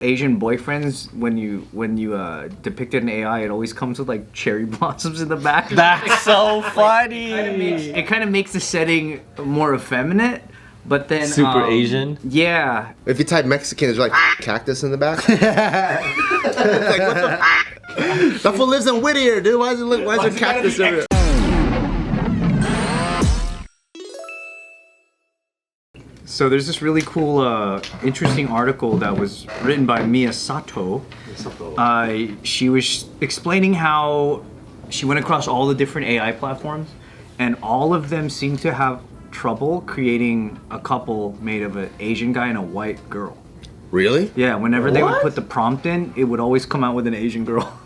Asian boyfriends, when you depicted an AI, it always comes with like cherry blossoms in the back. That's so funny. It kind of makes the setting more effeminate, but then super Asian. Yeah. If you type Mexican, there's like cactus in the back. Like, what the? That fool lives in Whittier, dude. Why is there cactus over there? So there's this really cool, interesting article that was written by Mia Sato. She was explaining how she went across all the different AI platforms, and all of them seem to have trouble creating a couple made of an Asian guy and a white girl. Really? Yeah, whenever they would put the prompt in, it would always come out with an Asian girl.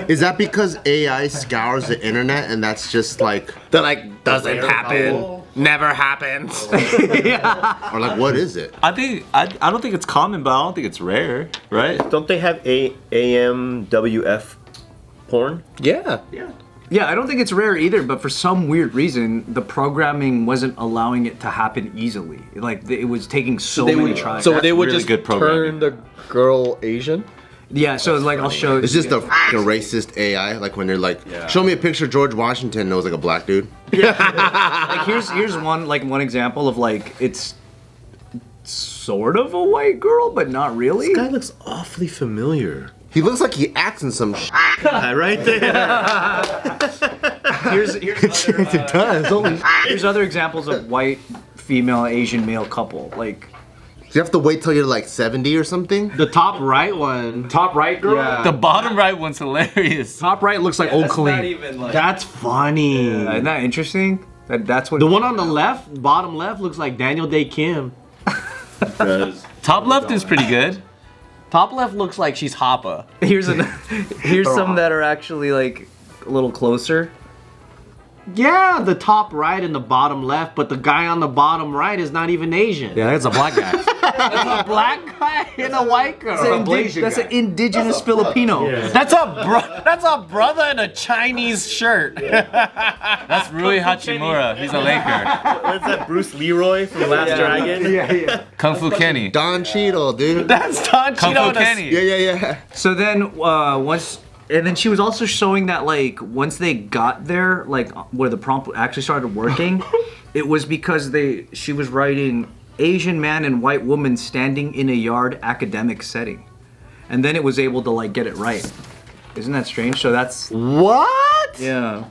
Is that because AI scours the internet and that's just like... They're like, doesn't happen. Never happens. Yeah. Or like, what is it? I don't think it's common, but I don't think it's rare, right? Don't they have AMWF porn? Yeah. Yeah, I don't think it's rare either, but for some weird reason, the programming wasn't allowing it to happen easily. Like, it was taking so many tries. So they would really just good programming. turn the girl Asian? Yeah, so like I'll show. It's just a fucking racist AI. Like when they're like, show me a picture of George Washington and it was like a black dude. Like here's one example of like it's sort of a white girl, but not really. This guy looks awfully familiar. He looks like he acts in some Right there. Here's It does. Holy here's other examples of white female Asian male couple. Like You have to wait till you're like 70 or something? The top right one. top right girl. Yeah. The bottom right one's hilarious. Top right looks like old clean. Not even like. That's funny. Isn't that interesting? That's what. The one on the left, bottom left, looks like Daniel Day Kim. Top left is pretty good. Top left looks like she's Hoppa. Here's some that are actually like a little closer. Yeah, the top right and the bottom left, but the guy on the bottom right is not even Asian. Yeah, that's a black guy. That's a black guy and a white girl. That's an indigenous Filipino. That's a brother in a Chinese shirt. That's Rui Hachimura. He's a Laker. What's that, Bruce Leroy from Last Dragon? Yeah. Kung Fu Kenny. Don Cheadle, dude. That's Don Kung Cheadle. Fu Kenny. Yeah. So then and then she was also showing that like once they got there, like where the prompt actually started working, it was because she was writing Asian man and white woman standing in a yard academic setting. And then it was able to like get it right. Isn't that strange? So that's What? yeah.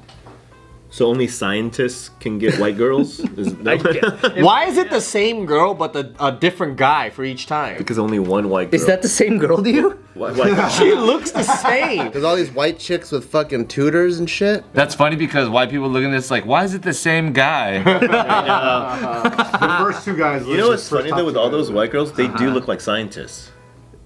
So only scientists can get white girls? Why is it the same girl but a different guy for each time? Because only one white girl. Is that the same girl to you? White She looks the same. There's all these white chicks with fucking tutors and shit. That's funny because white people look at this like, why is it the same guy? The first two guys. You know what's funny though with all those white girls? They do look like scientists.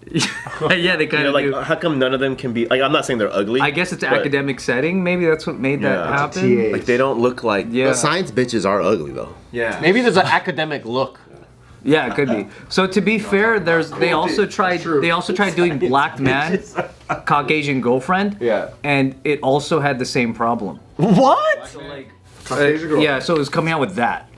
Yeah, they kind You know, of like how come none of them can be like? I'm not saying they're ugly. I guess it's but, academic setting. Maybe that's what made that Yeah. happen. Like they don't look like. Yeah. The science bitches are ugly though. Yeah. Maybe there's an academic look. Yeah, it could be. So to be fair, they also tried doing black man, Caucasian girlfriend. Yeah. And it also had the same problem. What? Yeah, so it was coming out with that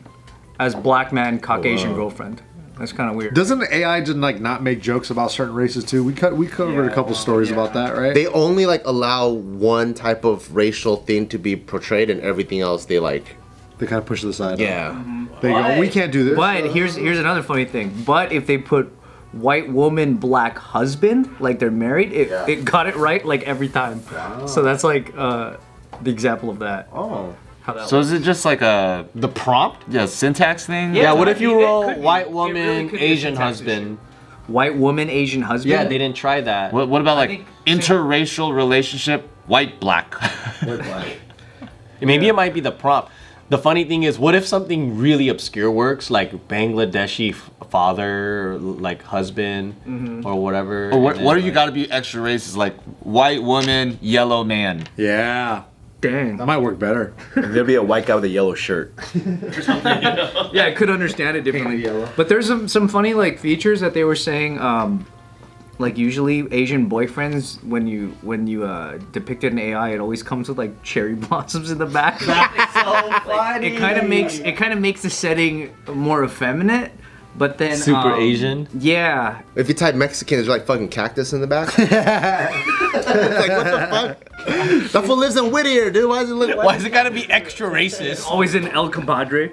as black man, Caucasian girlfriend. That's kind of weird. Doesn't AI just like not make jokes about certain races too? We covered a couple stories about that, right? They only like allow one type of racial thing to be portrayed and everything else they like. They kind of push it aside. Yeah. They go, we can't do this. But here's another funny thing. But if they put white woman, black husband, like they're married, it got it right like every time. Wow. So that's like the example of that. Oh. So is it just like The prompt? syntax thing? Yeah, what if you it roll could be. white It woman, really could be Asian syntax husband? White woman, Asian husband. Yeah, they didn't try that. What about like think- interracial relationship, white black? Maybe it might be the prompt. The funny thing is, what if something really obscure works, like Bangladeshi father, like husband, or whatever? Or what and then, if you got to be extra racist, like white woman, yellow man? Yeah. Dang. That might work better. And there'll be a white guy with a yellow shirt. Yeah, I could understand it differently. But there's some funny like features that they were saying. Like usually Asian boyfriends, when you depicted an AI, it always comes with like cherry blossoms in the back. That's so funny. It kind of makes the setting more effeminate, But then Super Asian. Yeah. If you type Mexican, there's like fucking cactus in the back. It's like, what the fuck? That fool lives in Whittier, dude. Why does it look? Why is it gotta be extra racist? Always in El Compadre.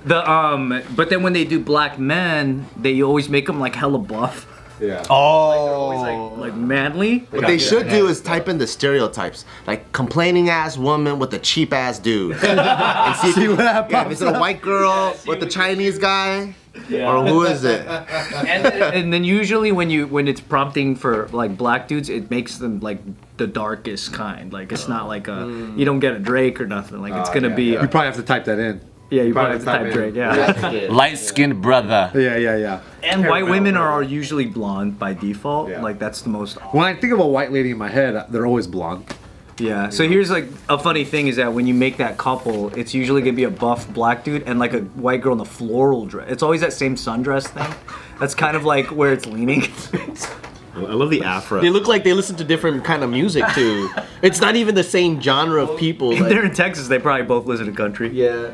But then when they do black men, they always make them like hella buff. Yeah. Always like manly. What they should do is type in the stereotypes, like complaining ass woman with a cheap ass dude, and see what happens. Yeah, is it a white girl with the Chinese guy, or who is it? And then usually when it's prompting for like black dudes, it makes them like the darkest kind. Like it's not like you don't get a Drake or nothing. Like it's gonna be. You probably have to type that in. Yeah, you probably have to type Drake. Yeah. Light-skinned brother. Yeah. And white women are usually blonde by default. Yeah. Like that's the most. When I think of a white lady in my head, they're always blonde. Yeah. So here's like a funny thing is that when you make that couple, it's usually gonna be a buff black dude and like a white girl in the floral dress. It's always that same sundress thing. That's kind of like where it's leaning. I love the afro. They look like they listen to different kind of music too. It's not even the same genre of people. If they're in Texas, they probably both listen to country. Yeah.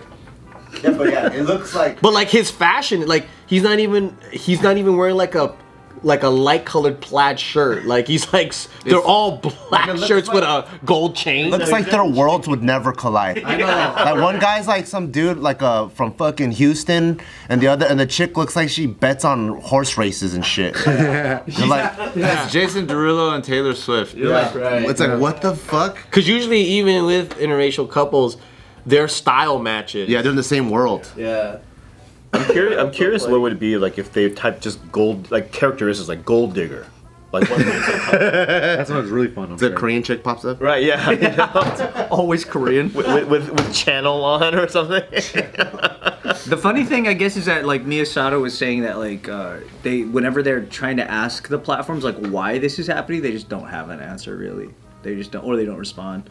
Yeah, but yeah, it looks like. But like his fashion, like he's not even wearing like a light colored plaid shirt. Like he's like they're all black shirts with a gold chain. Looks like their worlds would never collide. I know. Like one guy's like some dude like from fucking Houston, and the chick looks like she bets on horse races and shit. They're like, It's Jason Derulo and Taylor Swift. it's like what the fuck? Because usually even with interracial couples, their style matches. Yeah, they're in the same world. Yeah. I'm curious what would it be like if they typed just gold, like characteristics like gold digger. Like one That sounds really fun. The Korean chick pops up. right, yeah. You know, Always Korean. with channel on or something. The funny thing, I guess, is that like Miyasato was saying that like they whenever they're trying to ask the platforms like why this is happening, they just don't have an answer really. They just don't, or they don't respond.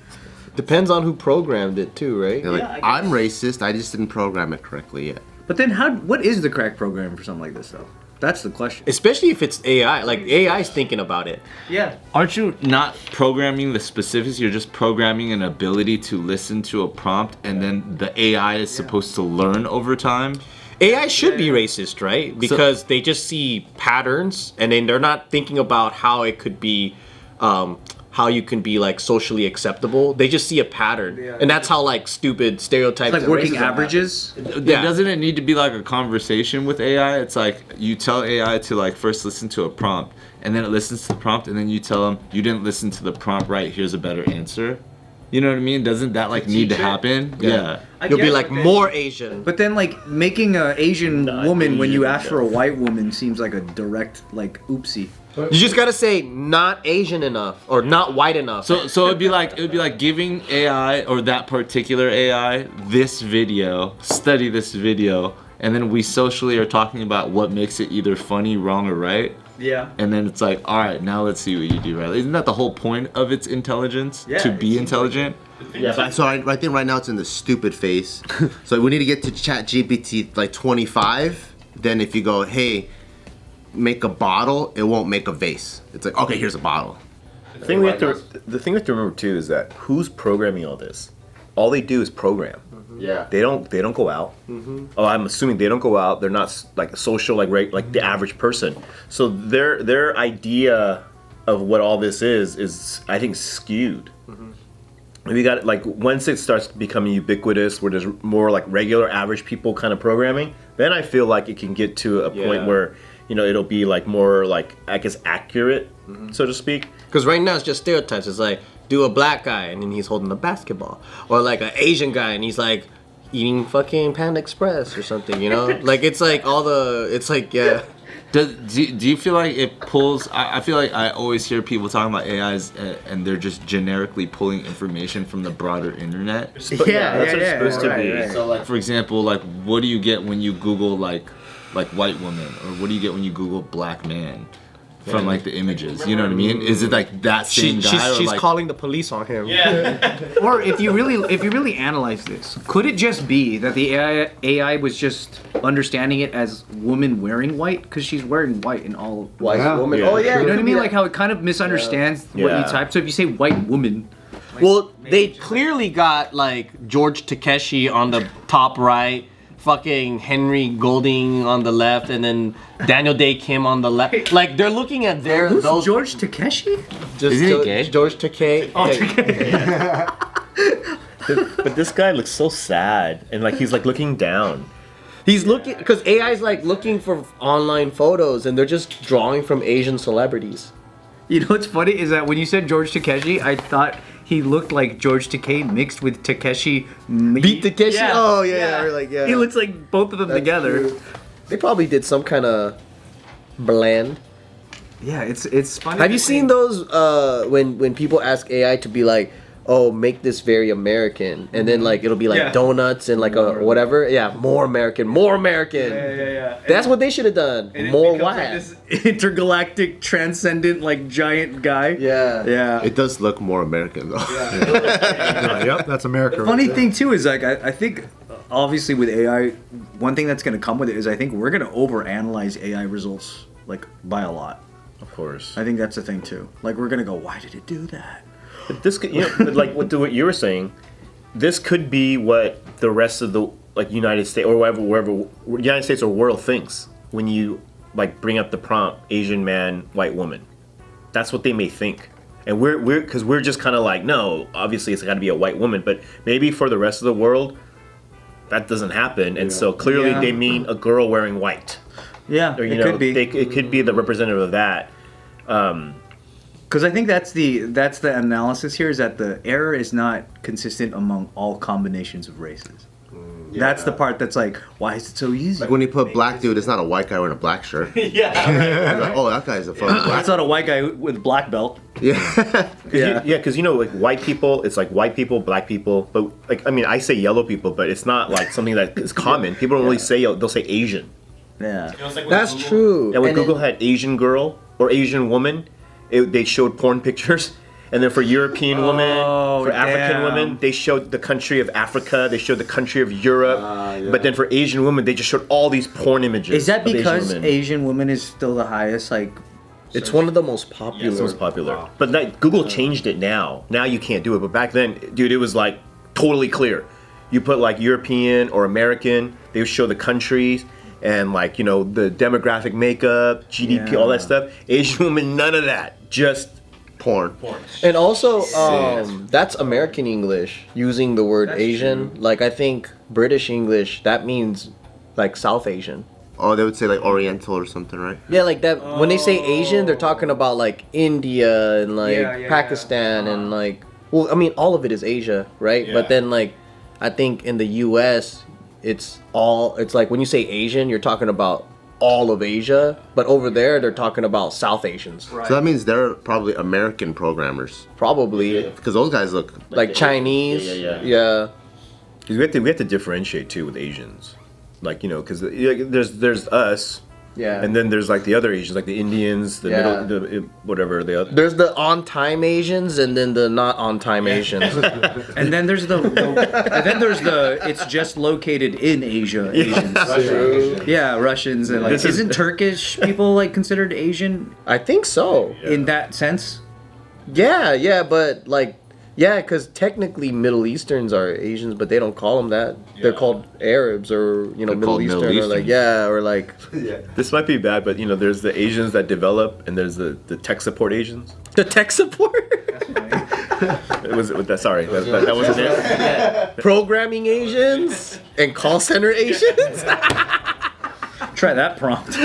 Depends on who programmed it too, right? They're like, Yeah, I guess. I'm racist. I just didn't program it correctly yet. But then what is the correct program for something like this though? That's the question. Especially if it's AI. Like AI's thinking about it. Yeah. Aren't you not programming the specifics? You're just programming an ability to listen to a prompt, and then the AI is supposed to learn over time. AI should be racist, right? Because they just see patterns, and then they're not thinking about how it could be, how you can be like socially acceptable. They just see a pattern, and that's how like stupid stereotypes. Like and working racism averages. Yeah. Doesn't it need to be like a conversation with AI? It's like you tell AI to like first listen to a prompt, and then it listens to the prompt, and then you tell them you didn't listen to the prompt right. Here's a better answer. You know what I mean? Doesn't that like need to happen? Yeah. You'll be like more Asian. But then like making an Asian woman when you ask for a white woman seems like a direct like oopsie. You just gotta say not Asian enough or not white enough. So it'd be like giving AI or that particular AI this video, study this video, and then we socially are talking about what makes it either funny, wrong, or right. Yeah. And then it's like, all right, now let's see what you do right. Isn't that the whole point of its intelligence? Yeah, to it be seems intelligent? Yeah, so I think right now it's in the stupid phase. So we need to get to ChatGPT like 25. Then if you go, hey, make a bottle, it won't make a vase. It's like, okay, here's a bottle. The thing we have to remember too is that who's programming all this? All they do is program. Yeah. They don't go out. Oh, I'm assuming they don't go out. They're not like social like the average person. So their idea of what all this is I think skewed. We got like once it starts becoming ubiquitous, where there's more like regular average people kind of programming, then I feel like it can get to a point where it'll be like more like I guess accurate, so to speak. Because right now it's just stereotypes. It's like, do a black guy and then he's holding a basketball. Or like an Asian guy and he's like eating fucking Panda Express or something, you know? Like it's like it's like, yeah. Do you feel like it pulls? I feel like I always hear people talking about AIs and they're just generically pulling information from the broader internet. That's what it's supposed to be. Right. So like, for example, like what do you get when you Google like white woman, or what do you get when you Google black man? From like the images, you know what I mean? Is it like that same guy? She's like, calling the police on him. Or if you really analyze this, could it just be that the AI was just understanding it as woman wearing white because she's wearing white in all White woman. Yeah. Oh yeah. You know what I mean? Like how it kind of misunderstands what you Yeah. type. So if you say white woman, Well, they clearly got like George Takeshi on the top right, fucking Henry Golding on the left, and then Daniel Day Kim on the left. Like they're looking at Who's those. George Takeshi? Just Isn't he gay? George Takei. But this guy looks so sad and like he's like looking down. He's looking because AI is like looking for online photos, and they're just drawing from Asian celebrities. You know what's funny is that when you said George Takeshi, I thought he looked like George Takei mixed with Takeshi. Beat Takeshi? Yeah. Oh, yeah, or like, yeah. He looks like both of them together. True. They probably did some kind of blend. Yeah, it's funny. Have you seen those when people ask AI to be like, oh, make this very American, and then like it'll be like Yeah. donuts and like a whatever. Yeah, more American, more American. Yeah. That's what they should have done. And it More becomes, white. like, this intergalactic, transcendent, like giant guy. Yeah. It does look more American though. Yep, that's America. The funny thing too is like I think obviously with AI, one thing that's gonna come with it is I think we're gonna overanalyze AI results like by a lot. Of course. I think that's the thing too. Like we're gonna go, why did it do that? But this could, but like what you were saying, this could be what the rest of the like United States or wherever United States or world thinks when you like bring up the prompt Asian man, white woman. That's what they may think, and we're just kind of like, no, obviously it's got to be a white woman, but maybe for the rest of the world, that doesn't happen, and so clearly Yeah. they mean a girl wearing white, Yeah, or it could be. it could be the representative of that. Because I think that's the analysis here is that the error is not consistent among all combinations of races. That's the part that's like, why is it so easy? Like when you put black dude, it's not a white guy wearing a black shirt. Yeah. Like, oh, that guy's a fucking black. That's not a white guy with black belt. Yeah. Yeah. Because like white people, it's like white people, black people, but like I mean, I say yellow people, but it's not like something that is common. People don't really say they'll say Asian. Yeah. That's true. Yeah, when And Google then- had Asian girl or Asian woman, they showed porn pictures. And then for European women, for African damn. women, they showed the country of Africa. They showed the country of Europe. But then for Asian women, they just showed all these porn images. Is that of Asian because women. Asian woman is still the highest? Like, It's one of the most popular. It's most popular. But like, Google changed it now. Now you can't do it. But back then, dude, it was like totally clear. You put like European or American, they would show the countries and like, you know, the demographic makeup, GDP, all that stuff. Asian women, none of that. Just Porn. And also, that's American English using the word Asian. Like I think British English that means like South Asian. Oh, they would say like Oriental or something, right? Yeah, like that. When they say Asian, they're talking about like India and like Yeah, yeah, Pakistan and like. Well, I mean, all of it is Asia, right? Yeah. But then like, I think in the U.S. it's like when you say Asian, you're talking about all of Asia, but over there they're talking about South Asians. So that means they're probably American programmers Probably because those guys look. like Chinese. Yeah. Because we have to differentiate too with Asians, like, you know, because there's us, Yeah. and then there's like the other Asians, like the Indians, the Yeah. middle, whatever the other. There's the on-time Asians and then the not on-time Asians. and then there's the it's just located in Asia Asians. Yeah, Russians and like, This is- isn't Turkish people like considered Asian I think so. in that sense? Yeah, but like, yeah, because technically Middle Easterns are Asians, but they don't call them that. They're called Arabs or, you know, They're Middle called Eastern Middle or like, Eastern. yeah, or like This might be bad, but you know, there's the Asians that develop, and there's the tech support Asians. the tech support. It was sorry, that wasn't it. Programming Asians and call center Asians. Try that prompt.